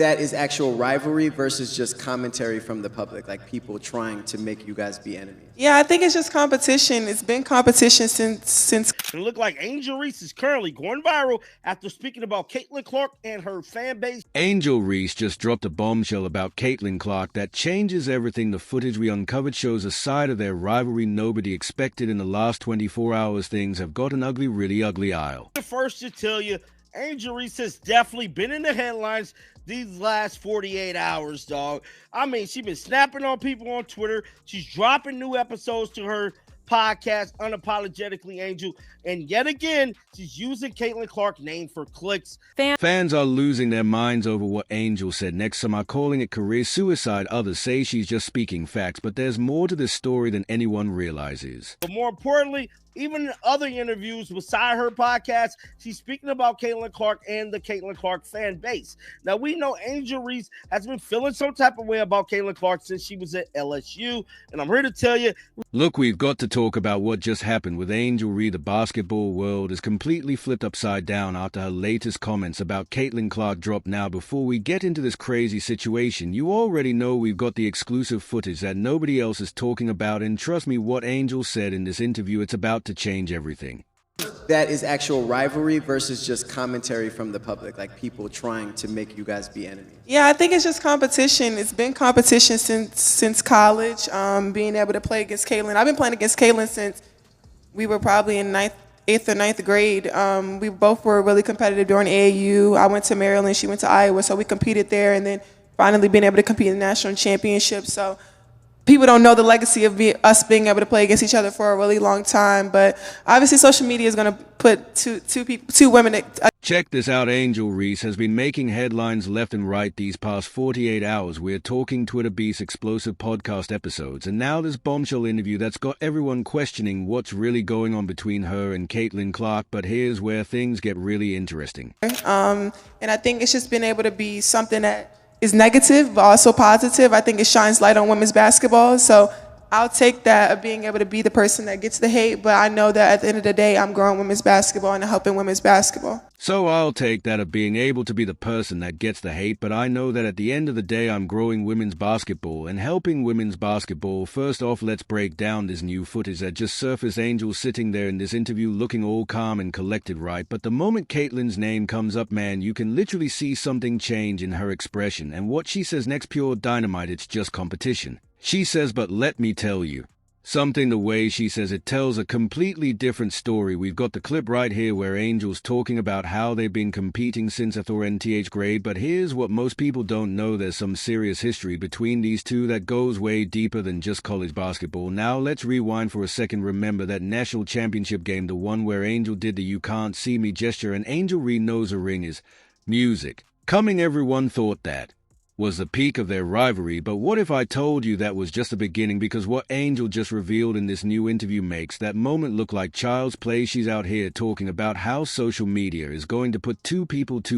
that is actual rivalry versus just commentary from the public, like people trying to make you guys be enemies? Yeah, I think it's just competition. It's been competition since. It looked like Angel Reese is currently going viral after speaking about Caitlin Clark and her fan base. Angel Reese just dropped a bombshell about Caitlin Clark that changes everything. The footage we uncovered shows a side of their rivalry nobody expected. In the last 24 hours, things have gotten ugly, really ugly. The first to tell you, Angel Reese has definitely been in the headlines these last 48 hours, dog. I mean, she's been snapping on people on Twitter. She's dropping new episodes to her podcast, Unapologetically Angel. And yet again, she's using Caitlin Clark's name for clicks. Fans are losing their minds over what Angel said. Next, some are calling it career suicide. Others say she's just speaking facts. But there's more to this story than anyone realizes. But more importantly, even in other interviews beside her podcast, she's speaking about Caitlin Clark and the Caitlin Clark fan base. Now, we know Angel Reese has been feeling some type of way about Caitlin Clark since she was at LSU. And I'm here to tell you. Look, we've got to talk about what just happened with Angel Reese. The basketball world is completely flipped upside down after her latest comments about Caitlin Clark dropped. Now, before we get into this crazy situation, you already know we've got the exclusive footage that nobody else is talking about. And trust me, what Angel said in this interview, it's about to change everything. That is actual rivalry versus just commentary from the public, like people trying to make you guys be enemies? Yeah, I think it's just competition. It's been competition since college, being able to play against Caitlin. I've been playing against Caitlin since we were probably in 8th or 9th grade. We both were really competitive during AAU. I went to Maryland, she went to Iowa, so we competed there, and then finally being able to compete in the national championship. So people don't know the legacy of us being able to play against each other for a really long time, but obviously social media is going to put two women. Check this out. Angel Reese has been making headlines left and right these past 48 hours. We're talking Twitter Beast explosive podcast episodes, and now this bombshell interview that's got everyone questioning what's really going on between her and Caitlin Clark. But here's where things get really interesting. And I think it's just been able to be something that is negative, but also positive. I think it shines light on women's basketball. So I'll take that of being able to be the person that gets the hate, but I know that at the end of the day, I'm growing women's basketball and helping women's basketball. So I'll take that of being able to be the person that gets the hate, but I know that at the end of the day, I'm growing women's basketball and helping women's basketball. First off, let's break down this new footage that just surfaced. Angel sitting there in this interview looking all calm and collected, right? But the moment Caitlin's name comes up, man, you can literally see something change in her expression. And what she says next, pure dynamite, it's just competition. She says, but let me tell you something. The way she says it tells a completely different story. We've got the clip right here where Angel's talking about how they've been competing since 8th grade. But here's what most people don't know. There's some serious history between these two that goes way deeper than just college basketball. Now let's rewind for a second. Remember that national championship game, the one where Angel did the "you can't see me" gesture, and Angel Reese knows a ring is music. Coming, everyone thought that was the peak of their rivalry, but what if I told you that was just the beginning? Because what Angel just revealed in this new interview makes that moment look like child's play. She's out here talking about how social media is going to put two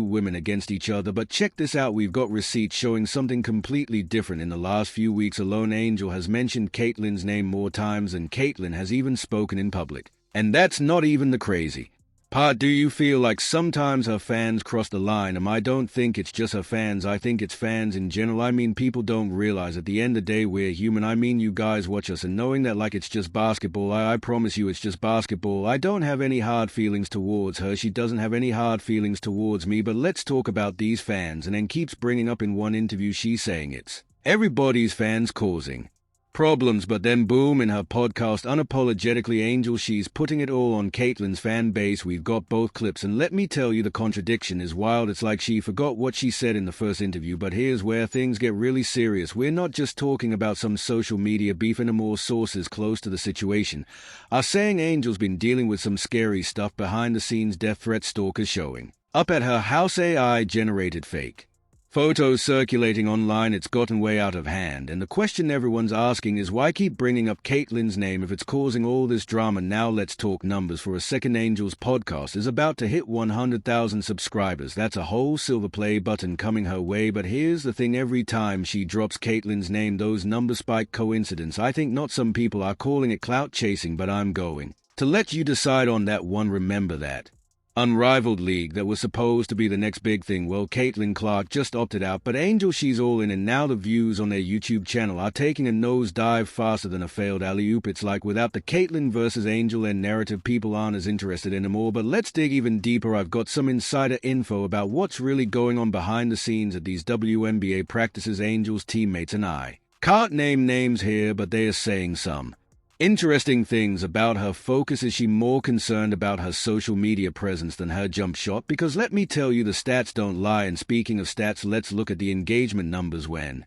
women against each other. But check this out, we've got receipts showing something completely different. In the last few weeks alone, Angel has mentioned Caitlin's name more times than Caitlin has even spoken in public. And that's not even the crazy part. Do you feel like sometimes her fans cross the line? I don't think it's just her fans. I think it's fans in general. I mean, people don't realize at the end of the day, we're human. I mean, you guys watch us and knowing that like it's just basketball. I promise you it's just basketball. I don't have any hard feelings towards her. She doesn't have any hard feelings towards me. But let's talk about these fans. And then keeps bringing up in one interview, she's saying it's everybody's fans causing problems. But then boom, in her podcast Unapologetically Angel, she's putting it all on Caitlin's fan base. We've got both clips, and let me tell you, the contradiction is wild. It's like she forgot what she said in the first interview. But here's where things get really serious. We're not just talking about some social media beef anymore. Sources close to the situation are saying Angel's been dealing with some scary stuff behind the scenes. Death threat, stalkers showing up at her house, AI generated fake photos circulating online. It's gotten way out of hand, and the question everyone's asking is why keep bringing up Caitlin's name if it's causing all this drama? Now let's talk numbers for a second. Angel's podcast is about to hit 100,000 subscribers. That's a whole silver play button coming her way. But here's the thing, every time she drops Caitlin's name, those numbers spike. Coincidence? I think not. Some people are calling it clout chasing, but I'm going to let you decide on that one. Remember that unrivaled league that was supposed to be the next big thing. Well, Caitlin Clark just opted out, but Angel, she's all in, and now the views on their YouTube channel are taking a nosedive faster than a failed alley-oop. It's like without the Caitlin versus Angel and narrative, people aren't as interested anymore. But let's dig even deeper. I've got some insider info about what's really going on behind the scenes at these WNBA practices. Angel's teammates and I can't name names here, but they are saying some interesting things about her focus. Is she more concerned about her social media presence than her jump shot? Because let me tell you, the stats don't lie. And speaking of stats, let's look at the engagement numbers. When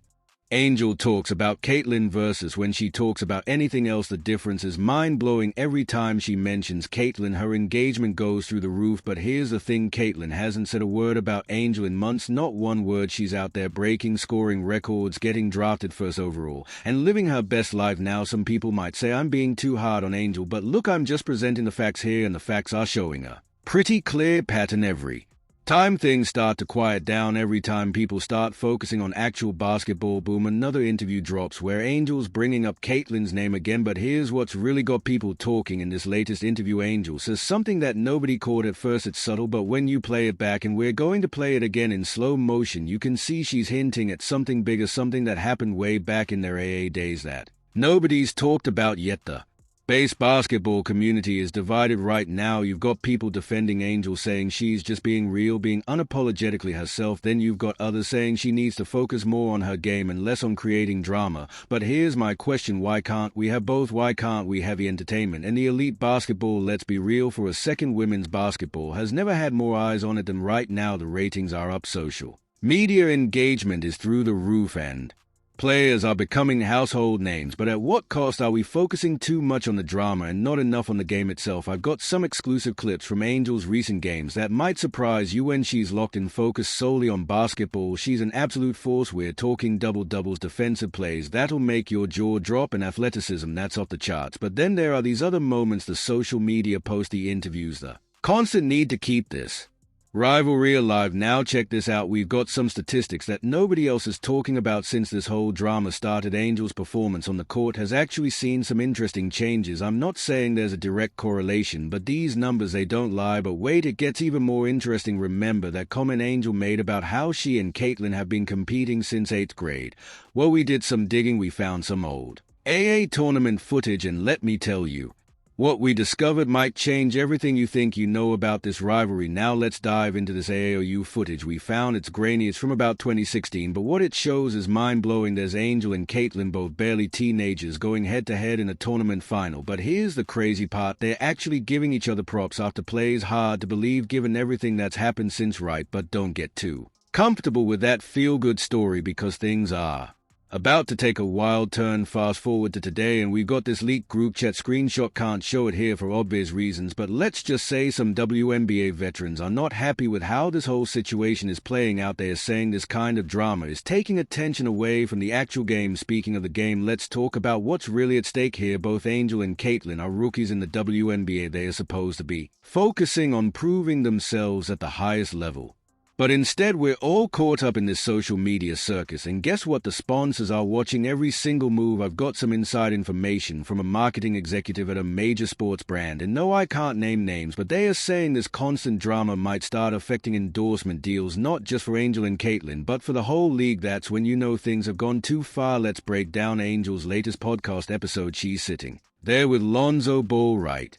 Angel talks about Caitlin versus when she talks about anything else, the difference is mind-blowing. Every time she mentions Caitlin, her engagement goes through the roof. But here's the thing, Caitlin hasn't said a word about Angel in months, not one word. She's out there breaking, scoring records, getting drafted first overall, and living her best life. Now, some people might say I'm being too hard on Angel, but look, I'm just presenting the facts here, and the facts are showing a pretty clear pattern every time things start to quiet down. Every time people start focusing on actual basketball, boom, another interview drops where Angel's bringing up Caitlin's name again. But here's what's really got people talking. In this latest interview, Angel says something that nobody caught at first. It's subtle, but when you play it back, and we're going to play it again in slow motion, you can see she's hinting at something bigger, something that happened way back in their AA days that nobody's talked about yet. The base basketball community is divided right now. You've got people defending Angel, saying she's just being real, being unapologetically herself. Then you've got others saying she needs to focus more on her game and less on creating drama. But here's my question: why can't we have both? Why can't we have the entertainment and the elite basketball? Let's be real for a second, women's basketball has never had more eyes on it than right now. The ratings are up, social media engagement is through the roof, and players are becoming household names. But at what cost? Are we focusing too much on the drama and not enough on the game itself? I've got some exclusive clips from Angel's recent games that might surprise you. When she's locked in, focused solely on basketball, she's an absolute force. We're talking double-doubles, defensive plays that'll make your jaw drop, and athleticism that's off the charts. But then there are these other moments: the social media posts, the interviews, the constant need to keep this rivalry alive. Now check this out. We've got some statistics that nobody else is talking about since this whole drama started. Angel's performance on the court has actually seen some interesting changes. I'm not saying there's a direct correlation, but these numbers, they don't lie. But wait, it gets even more interesting. Remember that comment Angel made about how she and Caitlin have been competing since 8th grade? Well, we did some digging. We found some old AA tournament footage, and let me tell you, what we discovered might change everything you think you know about this rivalry. Now let's dive into this AAU footage we found. It's grainy, it's from about 2016, but what it shows is mind-blowing. There's Angel and Caitlin, both barely teenagers, going head-to-head in a tournament final. But here's the crazy part: they're actually giving each other props after plays. Hard to believe given everything that's happened since, right? But don't get too comfortable with that feel-good story, because things are about to take a wild turn. Fast forward to today, and we've got this leaked group chat screenshot. Can't show it here for obvious reasons, but let's just say some WNBA veterans are not happy with how this whole situation is playing out. They are saying this kind of drama is taking attention away from the actual game. Speaking of the game, let's talk about what's really at stake here. Both Angel and Caitlin are rookies in the WNBA. They are supposed to be focusing on proving themselves at the highest level. But instead, we're all caught up in this social media circus. And guess what? The sponsors are watching every single move. I've got some inside information from a marketing executive at a major sports brand. And no, I can't name names, but they are saying this constant drama might start affecting endorsement deals, not just for Angel and Caitlin, but for the whole league. That's when you know things have gone too far. Let's break down Angel's latest podcast episode. She's sitting there with Lonzo Ball, right?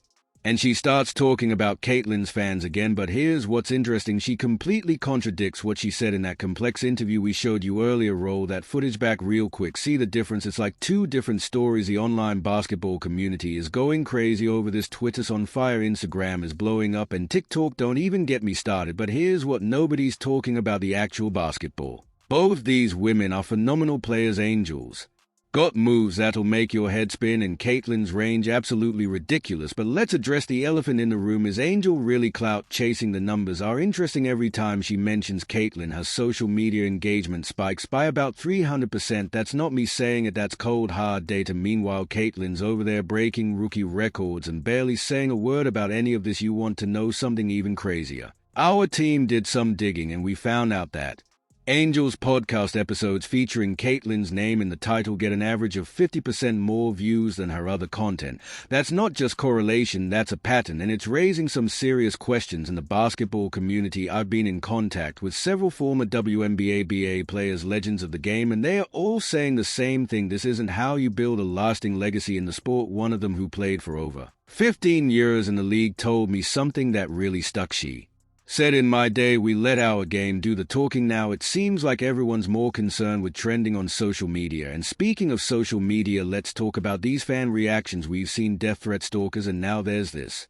And she starts talking about Caitlin's fans again. But here's what's interesting: she completely contradicts what she said in that complex interview we showed you earlier. Roll that footage back real quick. See the difference? It's like two different stories. The online basketball community is going crazy over this. Twitter's on fire, Instagram is blowing up, and TikTok, don't even get me started. But here's what nobody's talking about: the actual basketball. Both these women are phenomenal players. Angel's got moves that'll make your head spin, and Caitlin's range absolutely ridiculous. But let's address the elephant in the room. Is Angel really clout chasing? The numbers are interesting. Every time she mentions Caitlin, her social media engagement spikes by about 300%. That's not me saying it, that's cold hard data. Meanwhile, Caitlin's over there breaking rookie records and barely saying a word about any of this. You want to know something even crazier? Our team did some digging, and we found out that Angel's podcast episodes featuring Caitlyn's name in the title get an average of 50% more views than her other content. That's not just correlation, that's a pattern, and it's raising some serious questions in the basketball community. I've been in contact with several former WNBA BA players, legends of the game, and they are all saying the same thing. This isn't how you build a lasting legacy in the sport. One of them, who played for over 15 years in the league, told me something that really stuck. She said, "In my day, we let our game do the talking. Now it seems like everyone's more concerned with trending on social media." And speaking of social media, let's talk about these fan reactions. We've seen death threat stalkers, and now there's this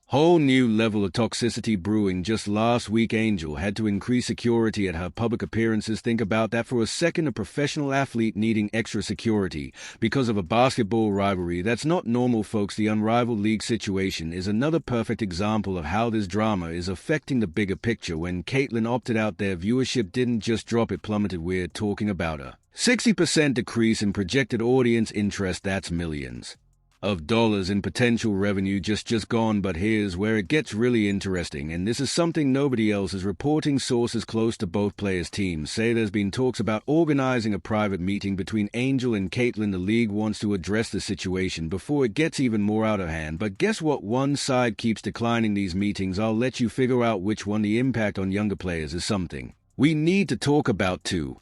whole new level of toxicity brewing. Just last week, Angel had to increase security at her public appearances. Think about that for a second, a professional athlete needing extra security because of a basketball rivalry. That's not normal, folks. The unrivaled league situation is another perfect example of how this drama is affecting the bigger picture. When Caitlyn opted out, their viewership didn't just drop, it plummeted. We're talking about a 60% decrease in projected audience interest. That's millions of dollars in potential revenue just gone. But here's where it gets really interesting, and this is something nobody else is reporting. Sources close to both players' teams say there's been talks about organizing a private meeting between Angel and Caitlyn. The league wants to address the situation before it gets even more out of hand. But guess what? One side keeps declining these meetings. I'll let you figure out which one. The impact on younger players is something we need to talk about too.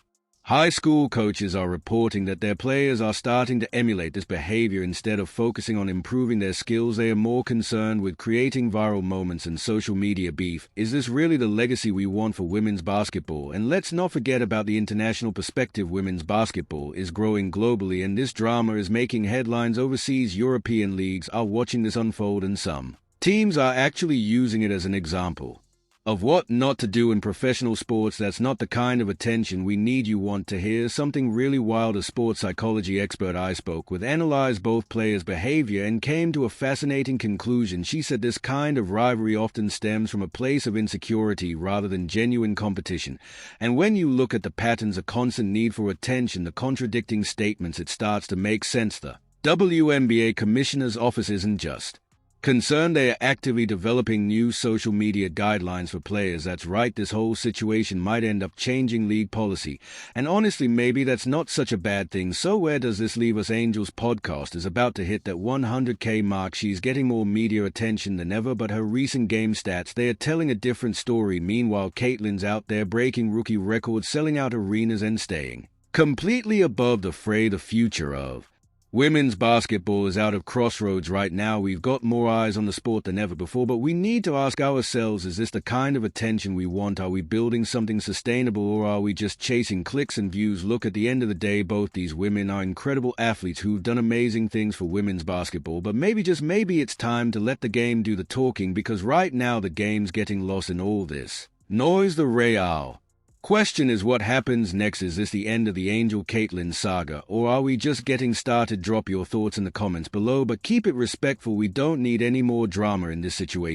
High school coaches are reporting that their players are starting to emulate this behavior. Instead of focusing on improving their skills, they are more concerned with creating viral moments and social media beef. Is this really the legacy we want for women's basketball? And let's not forget about the international perspective. Women's basketball is growing globally, and this drama is making headlines overseas. European leagues are watching this unfold, and some teams are actually using it as an example of what not to do in professional sports. That's not the kind of attention we need. You want to hear something really wild? A sports psychology expert I spoke with analyzed both players' behavior and came to a fascinating conclusion. She said this kind of rivalry often stems from a place of insecurity rather than genuine competition. And when you look at the patterns, a constant need for attention, the contradicting statements, it starts to make sense. The WNBA Commissioner's Office isn't just concerned, they are actively developing new social media guidelines for players. That's right, this whole situation might end up changing league policy. And honestly, maybe that's not such a bad thing. So where does this leave us? Angel's podcast is about to hit that 100K mark. She's getting more media attention than ever, but her recent game stats, they are telling a different story. Meanwhile, Caitlyn's out there breaking rookie records, selling out arenas, and staying completely above the fray. The future of women's basketball is out of crossroads right now. We've got more eyes on the sport than ever before, but we need to ask ourselves, is this the kind of attention we want? Are we building something sustainable, or are we just chasing clicks and views? Look, at the end of the day, both these women are incredible athletes who've done amazing things for women's basketball, but maybe, just maybe, it's time to let the game do the talking, because right now the game's getting lost in all this noise. The real question is, what happens next? Is this the end of the Angel Caitlyn saga, or are we just getting started? Drop your thoughts in the comments below, but keep it respectful. We don't need any more drama in this situation.